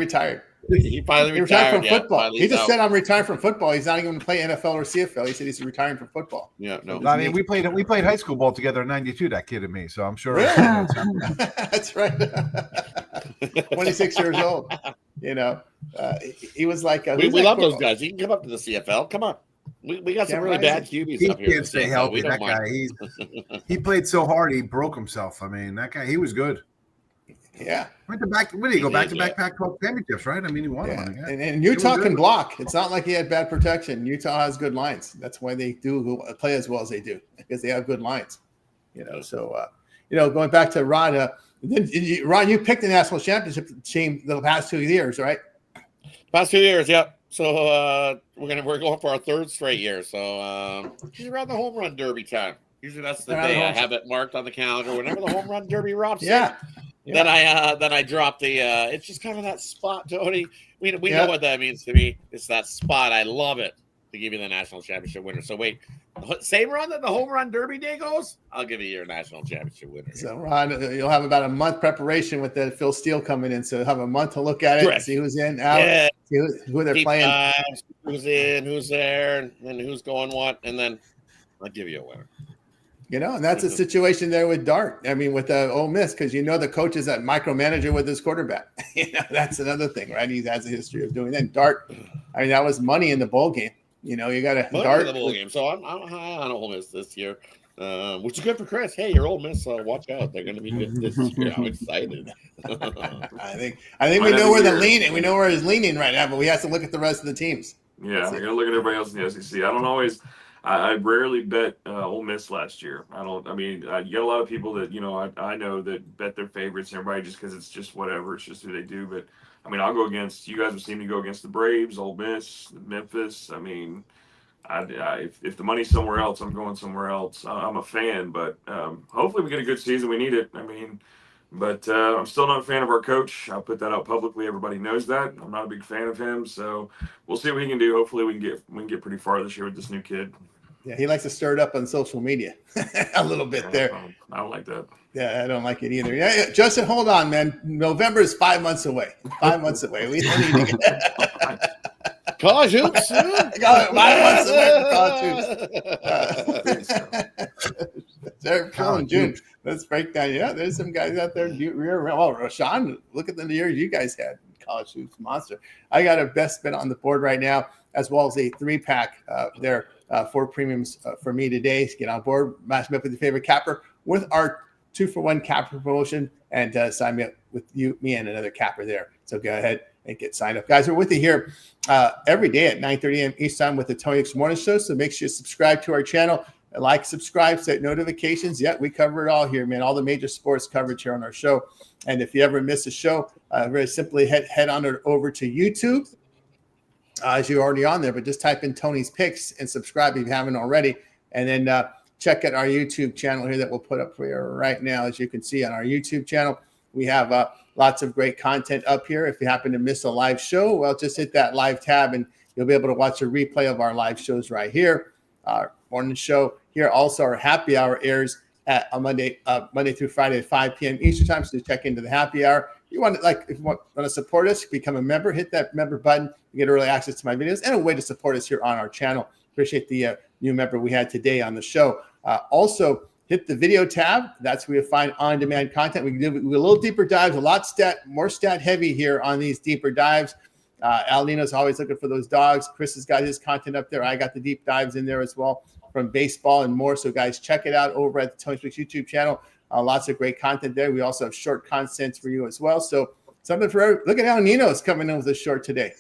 He finally retired from football. He just said, "I'm retiring from football." He's not even going to play NFL or CFL. He said he's ritiring from football. Yeah, no. I mean, we played high school ball together in '92. That kid and me, so I'm sure. Really? That's right. 26 years old. He was like. We love those guys. He can come up to the CFL. Come on. We got some really bad QBs up here. He can't stay healthy. That guy, he played so hard he broke himself. I mean, that guy, he was good. Yeah. Where did he go back to back Pac-12 championships, right? I mean, he won one. Yeah. And Utah can block. It's not like he had bad protection. Utah has good lines. That's why they do play as well as they do, because they have good lines. So going back to Ron, Ron, you picked the national championship team the past 2 years, right? Past 2 years, yep. So we're going for our 3rd straight year. So he's around the home run derby time. Usually that's the day I have it marked on the calendar. Whenever the home run derby drops, then I drop the. It's just kind of that spot, Tony. We know what that means to me. It's that spot. I love it to give you the national championship winner. So wait, same run that the home run derby day goes. I'll give you your national championship winner. So Ron, you'll have about a month preparation with the Phil Steele coming in. So you'll have a month to look at it, and see who's in, out, see who they're playing, who's in, who's there, and who's going what, and then I'll give you a winner. And that's a situation there with Dart. I mean, with Ole Miss, because the coach is that micromanager with his quarterback. That's another thing, right? He has a history of doing that. And Dart, I mean, that was money in the bowl game. You got to Dart in the bowl game. So I'm high on Ole Miss this year, which is good for Chris. Hey, you're Ole Miss. Watch out, they're going to be good this year. I'm excited. I think we know where the leaning. We know where he's leaning right now, but we have to look at the rest of the teams. Yeah, I got to look at everybody else in the SEC. I rarely bet Ole Miss last year. You get a lot of people that, I know that bet their favorites and everybody just because it's just whatever. It's just who they do. But, I'll go against – you guys have seen me go against the Braves, Ole Miss, Memphis. If the money's somewhere else, I'm going somewhere else. I'm a fan, but hopefully we get a good season. We need it. But I'm still not a fan of our coach. I'll put that out publicly. Everybody knows that. I'm not a big fan of him. So we'll see what he can do. Hopefully we can get pretty far this year with this new kid. Yeah, he likes to stir it up on social media a little bit there. I don't like that. Yeah, I don't like it either. Yeah, Justin, hold on, man. November is 5 months away. 5 months away. We don't need to get college hoops. 5 months away from college hoops. They're in June. Let's break down. Yeah, there's some guys out there. Well, Rashawn, look at the years you guys had. College hoops monster. I got a best bet on the board right now, as well as a 3-pack there. 4 premiums for me today. Get on board, match me up with your favorite capper with our 2-for-1 capper promotion, and sign me up with me and another capper there. So go ahead and get signed up. Guys, we're with you here every day at 9:30 a.m. East time with the Tony X Morning Show. So make sure you subscribe to our channel. Like, subscribe, set notifications. Yeah, we cover it all here, man. All the major sports coverage here on our show. And if you ever miss a show, very simply head on over to YouTube. As you're already on there, but just type in Tony's Picks and subscribe if you haven't already. And then check out our YouTube channel here that we'll put up for you right now. As you can see on our YouTube channel, we have lots of great content up here. If you happen to miss a live show, well, just hit that live tab and you'll be able to watch a replay of our live shows right here. Our morning show here. Also, our happy hour airs at Monday through Friday at 5 p.m. Eastern time. So check into the happy hour. If you want to support us, become a member, hit that member button. You get early access to my videos and a way to support us here on our channel. Appreciate the new member we had today on the show. Also, hit the video tab. That's where you find on-demand content. We do a little deeper dives, more stat heavy here on these deeper dives. Al Nino's always looking for those dogs. Chris has got his content up there. I got the deep dives in there as well from baseball and more. So guys, check it out over at the Tony Speaks YouTube channel. Lots of great content there. We also have short content for you as well. So something for look at Al Nino's coming in with a short today.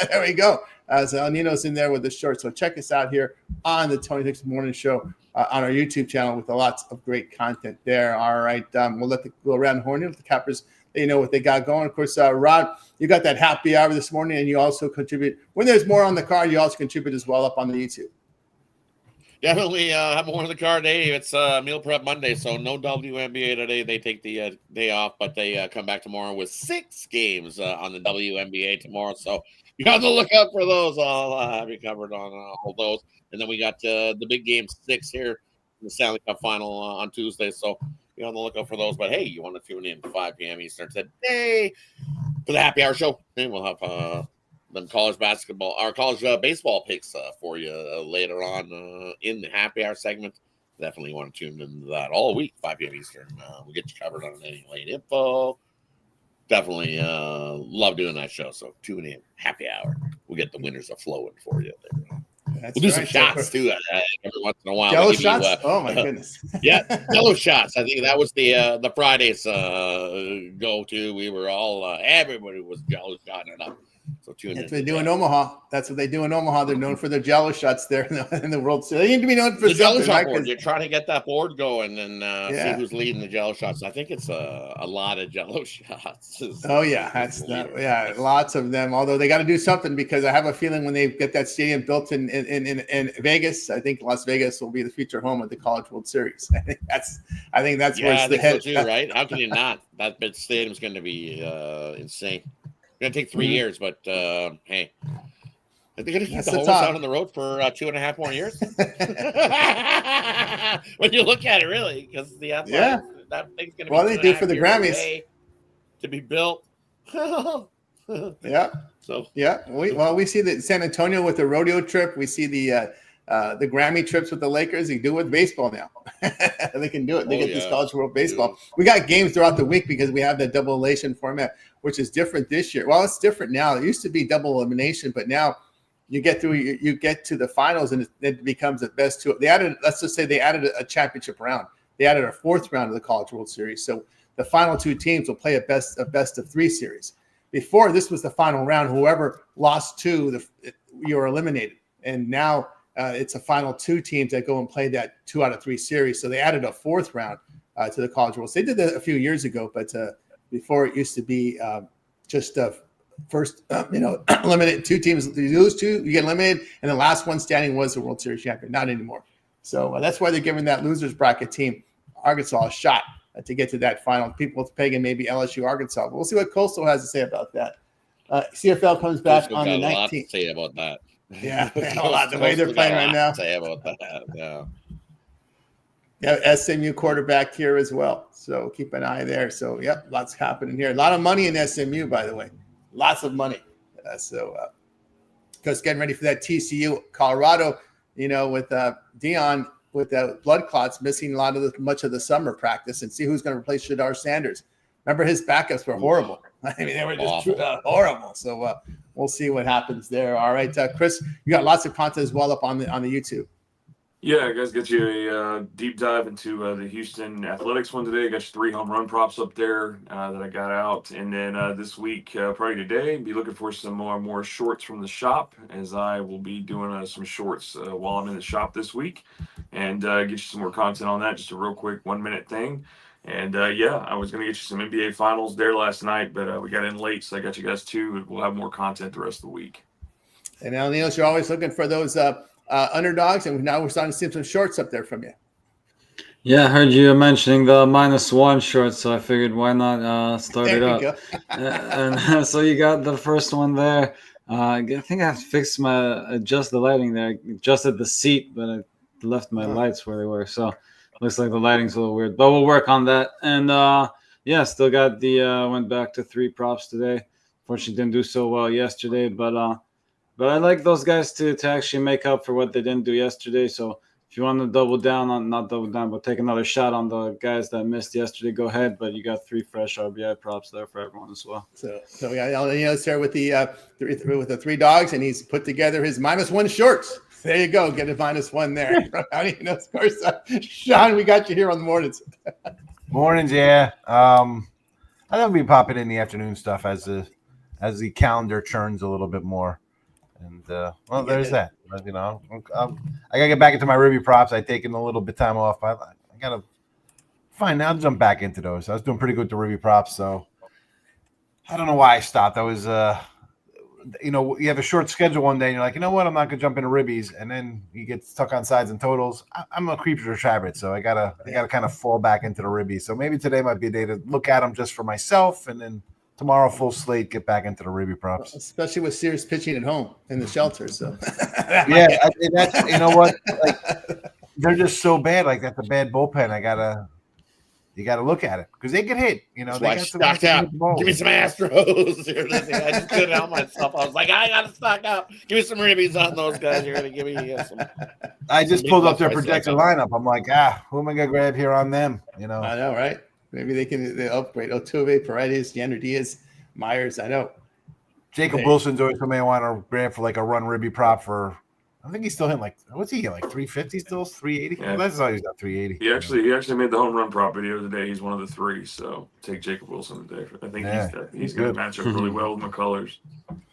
There we go. So Al Nino's in there with a short. So check us out here on the Tony Speaks Morning Show on our YouTube channel with lots of great content there. All right. We'll go around the horn here with the Cappers. They know what they got going. Of course, Rod, you got that happy hour this morning, and you also contribute. When there's more on the card, you also contribute as well up on the YouTube. Definitely have more on the card today. It's Meal Prep Monday, so no WNBA today. They take the day off, but they come back tomorrow with 6 games on the WNBA tomorrow. So you have to look out for those. I'll have you covered on all those. And then we got the big game 6 here in the Stanley Cup Final on Tuesday. So be on the lookout for those. But hey, you want to tune in 5 p.m. Eastern today for the happy hour show. And we'll have them college basketball or college baseball picks for you later on in the happy hour segment. Definitely want to tune into that all week, 5 p.m. Eastern. We'll get you covered on any late info. Definitely love doing that show. So tune in, happy hour. We'll get the winners of flowing for you there. That's we'll do right. some shots too every once in a while. Jello shots? Oh my goodness. Yeah, Jello shots. I think that was the Friday's go-to. We were all everybody was Jello shotting it up. So tune in. That's what they do in Omaha. That's what they do in Omaha. They're known for their Jello shots there in the World Series. They need to be known for the Jello shot right? board. You're trying to get that board going and see who's leading the Jello shots. I think it's a lot of Jello shots. Oh yeah, that's lots of them. Although they got to do something because I have a feeling when they get that stadium built in Vegas, I think Las Vegas will be the future home of the College World Series. I think that's where it's the head. So too, right? How can you not? That stadium's going to be insane. It's going to take 3 years, but hey, are they going to keep the Homers out on the road for 2.5 more years? When you look at it, really, because that thing's going to be they do for the Grammys to be built. Yeah. So we see the San Antonio with the rodeo trip. We see the Grammy trips with the Lakers. They can do it with baseball now. They can do it. They get this College World Baseball. We got games throughout the week because we have the double elimination format, which is different this year. Well, it's different now. It used to be double elimination, but now you get to the finals and it becomes the best two. Let's just say they added a championship round. They added a 4th round of the College World Series. So the final 2 teams will play a best of 3 series. Before, this was the final round. Whoever lost 2, you were eliminated. And now it's a final 2 teams that go and play that 2 out of 3 series. So they added a 4th round to the College World. They did that a few years ago, but before it used to be just first, eliminate 2 teams. You lose 2, you get eliminated, and the last one standing was the World Series champion. Not anymore. So that's why they're giving that losers bracket team, Arkansas, a shot to get to that final. People pegging maybe LSU, Arkansas. But we'll see what Coastal has to say about that. CFL comes back on the 19th. A lot to say about that. Yeah, a lot the way they're playing right now. Say about that. Yeah. Yeah, SMU quarterback here as well. So keep an eye there. So, lots happening here. A lot of money in SMU, by the way. Lots of money. Because getting ready for that TCU, Colorado, with Dion with the blood clots missing much of the summer practice, and see who's going to replace Shadar Sanders. Remember, his backups were horrible. I mean, they were just horrible. So we'll see what happens there. All right, Chris, you got lots of content as well up on the YouTube. Yeah, guys, get you a deep dive into the Houston Athletics one today. I got you 3 home run props up there that I got out. And then this week, probably today, be looking for some more shorts from the shop, as I will be doing some shorts while I'm in the shop this week. And get you some more content on that, just a real quick 1-minute thing. And I was going to get you some NBA Finals there last night, but we got in late, so I got you guys 2. We'll have more content the rest of the week. And now, Niels, you're always looking for those underdogs, and now we're starting to see some shorts up there from you. Yeah, I heard you mentioning the -1 short, so I figured why not start There it you up. go. And so you got the first one there. I think I fixed adjust the lighting there. I adjusted the seat, but I left my lights where they were. So looks like the lighting's a little weird, but we'll work on that. And yeah, still got went back to 3 props today. Fortunately, didn't do so well yesterday, but I like those guys to actually make up for what they didn't do yesterday. So if you want to double down on, not double down, but take another shot on the guys that missed yesterday, go ahead. But you got 3 fresh RBI props there for everyone as well. So yeah, let's start with the with the 3 dogs, and he's put together his -1 shorts. There you go, get a -1 there. How do you know? Of course, Sean, we got you here on the mornings. Mornings, yeah. I'll be popping in the afternoon stuff as the calendar churns a little bit more. And well, there's that. You know, I gotta get back into my Ruby props. I taken a little bit of time off. I gotta fine now jump back into those. I was doing pretty good to Ruby props, so I don't know why I stopped. I was you know, you have a short schedule one day and you're like, you know what, I'm not gonna jump into Ribbies, and then you get stuck on sides and totals. I'm a creeper rabbit, so I gotta kind of fall back into the Ribbies. So maybe today might be a day to look at them just for myself, and then tomorrow full slate, get back into the Ribby props. Especially with Sears pitching at home in the shelter. So yeah, that's, you know what, like, they're just so bad. Like, that's a bad bullpen. You gotta look at it because they get hit. You know, they got stocked out. Give me some Astros. I just couldn't help myself. I was like, I gotta stock up. Give me some ribbies on those guys. You're gonna give me some. I just pulled up their projected lineup. I'm like, who am I gonna grab here on them? You know, I know, right? Maybe they upgrade Altuve, Paredes, Yander Diaz, Myers. I know. Jacob Wilson's always somebody I want to grab for like a run Ribby prop for. I think he's still hitting what's he get, like 350 still, 380? Yeah. That's all he's got, 380. He actually made the home run prop video today. He's one of the 3, so take Jacob Wilson today. I think he's going to match up really well with McCullers.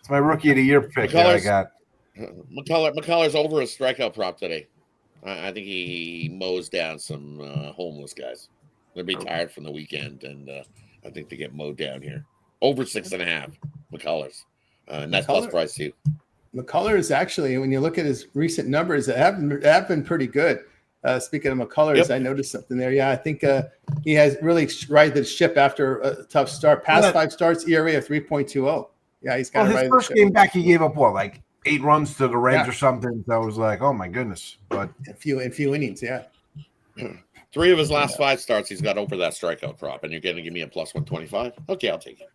It's my rookie of the year pick that I got. McCullers over a strikeout prop today. I think he mows down some homeless guys. They'll be tired from the weekend, and I think they get mowed down here. Over 6.5, McCullers. And that's plus price too. McCullers, actually, when you look at his recent numbers, have been pretty good. Speaking of McCullers, I noticed something there. Yeah, I think he has really righted the ship after a tough start. Past 5 starts, ERA of 3.20. Yeah, he's got his first game back, he gave up 8 runs to the Reds or something. So I was like, oh my goodness. But a few innings, yeah. 3 of his last 5 starts, he's got over that strikeout prop, and you're going to give me a plus 125. Okay, I'll take it.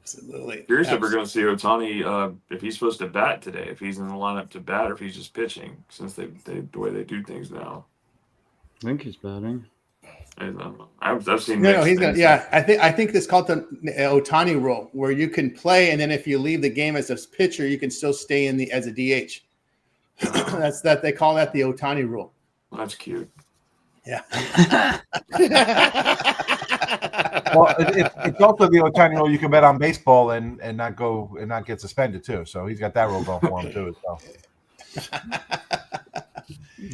Absolutely. Curious if we're going to see Ohtani if he's supposed to bat today, if he's in the lineup to bat, or if he's just pitching, since the way they do things now. I think he's batting. I don't know. I've seen. No, he's gonna. Yeah, I think this called the Ohtani rule, where you can play, and then if you leave the game as a pitcher, you can still stay in as a DH. That's they call that the Ohtani rule. That's cute. Yeah. Well, it's also the Ohtani rule. You can bet on baseball and not get suspended too. So he's got that rule going for him too. So.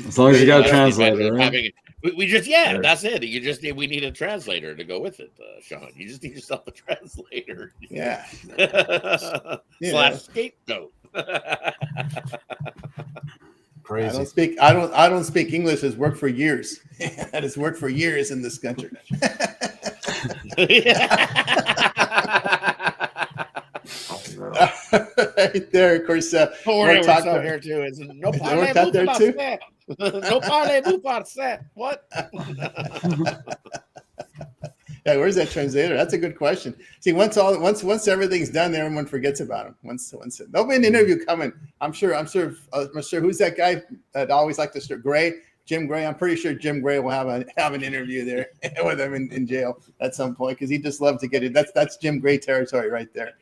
As long as you got a translator, right? That's it. We need a translator to go with it, Sean. You just need yourself a translator. Yeah. / scapegoat. Crazy. I don't speak English. It's worked for years. That has worked for years in this country. Right there, of course. We're out here too. No parlay, no parlay, what? Yeah, where's that translator? That's a good question. See, once everything's done, everyone forgets about him. Once there'll be an interview coming. I'm sure. Who's that guy that always like to start? Jim Gray. I'm pretty sure Jim Gray will have an interview there with him in jail at some point because he just loves to get it. That's Jim Gray territory right there.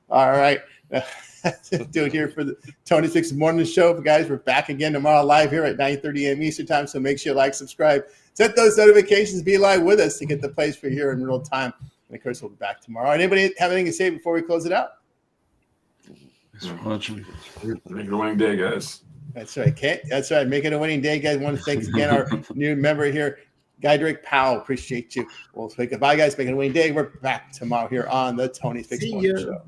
All right. Do it here for the Tony Fix's Morning Show. Guys, we're back again tomorrow live here at 9:30 a.m. Eastern time. So make sure you like, subscribe, set those notifications, be live with us to get the plays for here in real time. And of course, we'll be back tomorrow. Anybody have anything to say before we close it out? Thanks for watching. Make it a winning day, guys. That's right, Kate. That's right. Make it a winning day, guys. I want to thank again our new member here, Guy Drake Powell. Appreciate you. We'll say goodbye, guys. Make it a winning day. We're back tomorrow here on the Tony Fix Morning Show.